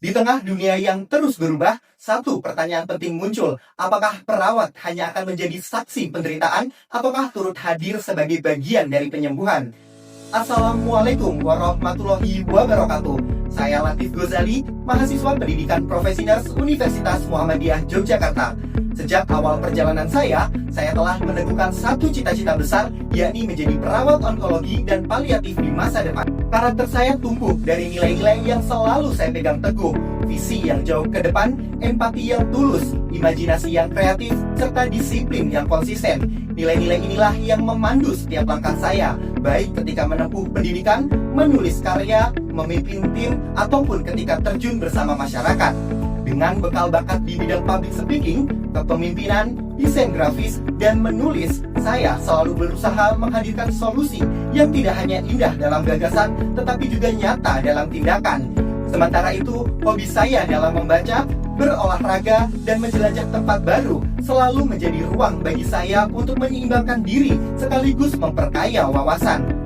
Di tengah dunia yang terus berubah, satu pertanyaan penting muncul. Apakah perawat hanya akan menjadi saksi penderitaan, ataukah turut hadir sebagai bagian dari penyembuhan? Assalamualaikum warahmatullahi wabarakatuh. Saya Latif Gozali, mahasiswa pendidikan Profesi Nurse Universitas Muhammadiyah Yogyakarta. Sejak awal perjalanan saya telah meneguhkan satu cita-cita besar, yakni menjadi perawat onkologi dan paliatif di masa depan. Karakter saya tumbuh dari nilai-nilai yang selalu saya pegang teguh, visi yang jauh ke depan, empati yang tulus, imajinasi yang kreatif, serta disiplin yang konsisten. Nilai-nilai inilah yang memandu setiap langkah saya, baik ketika menempuh pendidikan, menulis karya, memimpin tim, ataupun ketika terjun bersama masyarakat. Dengan bekal bakat di bidang public speaking, kepemimpinan, desain grafis, dan menulis, saya selalu berusaha menghadirkan solusi yang tidak hanya indah dalam gagasan, tetapi juga nyata dalam tindakan. Sementara itu, hobi saya dalam membaca, berolahraga, dan menjelajah tempat baru selalu menjadi ruang bagi saya untuk menyeimbangkan diri sekaligus memperkaya wawasan.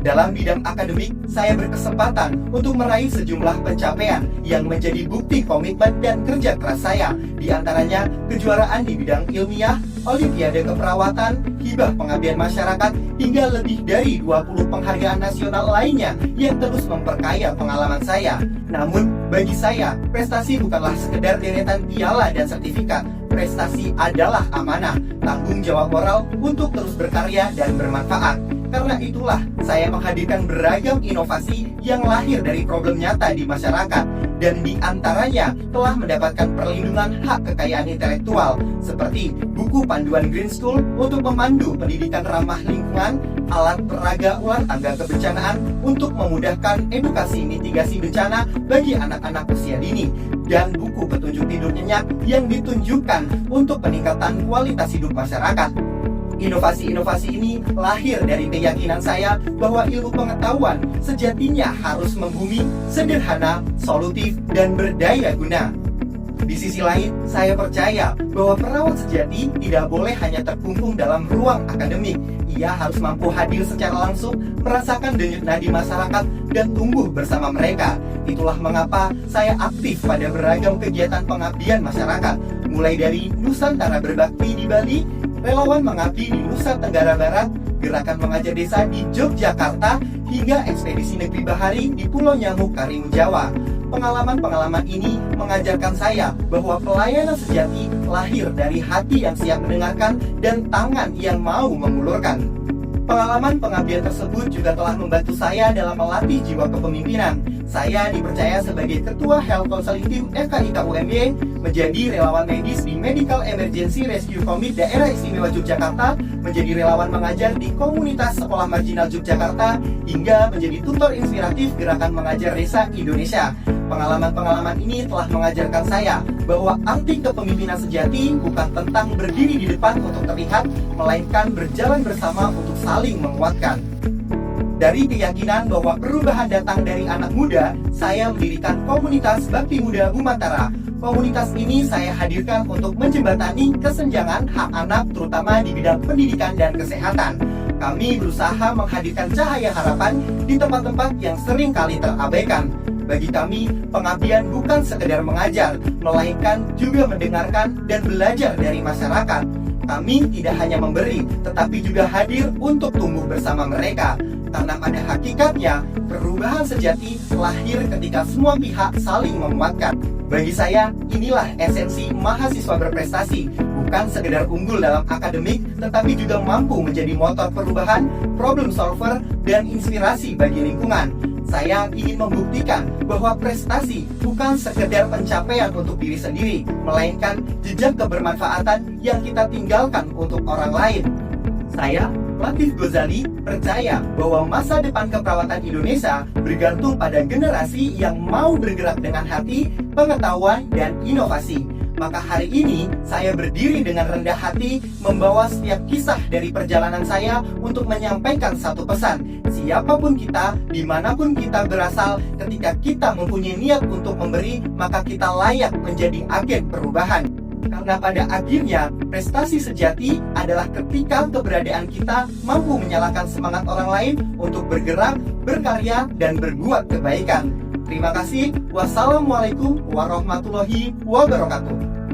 Dalam bidang akademik, saya berkesempatan untuk meraih sejumlah pencapaian yang menjadi bukti komitmen dan kerja keras saya. Di antaranya, kejuaraan di bidang ilmiah, olimpiade keperawatan, hibah pengabdian masyarakat, hingga lebih dari 20 penghargaan nasional lainnya yang terus memperkaya pengalaman saya. Namun, bagi saya, prestasi bukanlah sekedar deretan piala dan sertifikat. Prestasi adalah amanah, tanggung jawab moral untuk terus berkarya dan bermanfaat. Karena itulah, saya menghadirkan beragam inovasi yang lahir dari problem nyata di masyarakat, dan di antaranya telah mendapatkan perlindungan hak kekayaan intelektual, seperti buku panduan Green School untuk memandu pendidikan ramah lingkungan, alat peraga ular tangga kebencanaan untuk memudahkan edukasi mitigasi bencana bagi anak-anak usia dini, dan buku petunjuk tidur nyenyak yang ditunjukkan untuk peningkatan kualitas hidup masyarakat. Inovasi-inovasi ini lahir dari keyakinan saya bahwa ilmu pengetahuan sejatinya harus membumi, sederhana, solutif, dan berdaya guna. Di sisi lain, saya percaya bahwa perawat sejati tidak boleh hanya terkungkung dalam ruang akademik. Ia harus mampu hadir secara langsung, merasakan denyut nadi masyarakat, dan tumbuh bersama mereka. Itulah mengapa saya aktif pada beragam kegiatan pengabdian masyarakat, mulai dari Nusantara Berbakti di Bali, relawan mengabdi di Nusa Tenggara Barat, gerakan mengajar desa di Yogyakarta, hingga ekspedisi negeri bahari di Pulau Nyamuk Karimun Jawa. Pengalaman-pengalaman ini mengajarkan saya bahwa pelayanan sejati lahir dari hati yang siap mendengarkan dan tangan yang mau mengulurkan. Pengalaman pengabdian tersebut juga telah membantu saya dalam melatih jiwa kepemimpinan. Saya dipercaya sebagai Ketua Health Counseling Team FKIKUMY, menjadi relawan medis di Medical Emergency Rescue Committee Daerah Istimewa Yogyakarta, menjadi relawan mengajar di komunitas sekolah marginal Yogyakarta, hingga menjadi tutor inspiratif gerakan mengajar desa Indonesia. Pengalaman-pengalaman ini telah mengajarkan saya bahwa arti kepemimpinan sejati bukan tentang berdiri di depan untuk terlihat, melainkan berjalan bersama untuk saling menguatkan. Dari keyakinan bahwa perubahan datang dari anak muda, saya mendirikan komunitas Bakti Muda Bumantara. Komunitas ini saya hadirkan untuk menjembatani kesenjangan hak anak, terutama di bidang pendidikan dan kesehatan. Kami berusaha menghadirkan cahaya harapan di tempat-tempat yang sering kali terabaikan. Bagi kami, pengabdian bukan sekedar mengajar, melainkan juga mendengarkan dan belajar dari masyarakat. Kami tidak hanya memberi, tetapi juga hadir untuk tumbuh bersama mereka. Karena pada hakikatnya, perubahan sejati lahir ketika semua pihak saling menguatkan. Bagi saya, inilah esensi mahasiswa berprestasi, bukan sekedar unggul dalam akademik, tetapi juga mampu menjadi motor perubahan, problem solver, dan inspirasi bagi lingkungan. Saya ingin membuktikan bahwa prestasi bukan sekedar pencapaian untuk diri sendiri, melainkan jejak kebermanfaatan yang kita tinggalkan untuk orang lain. Saya, Latif Gozali, percaya bahwa masa depan keperawatan Indonesia bergantung pada generasi yang mau bergerak dengan hati, pengetahuan, dan inovasi. Maka hari ini saya berdiri dengan rendah hati membawa setiap kisah dari perjalanan saya untuk menyampaikan satu pesan. Siapapun kita, dimanapun kita berasal, ketika kita mempunyai niat untuk memberi, maka kita layak menjadi agen perubahan. Karena pada akhirnya, prestasi sejati adalah ketika keberadaan kita mampu menyalakan semangat orang lain untuk bergerak, berkarya, dan berbuat kebaikan. Terima kasih. Wassalamualaikum warahmatullahi wabarakatuh.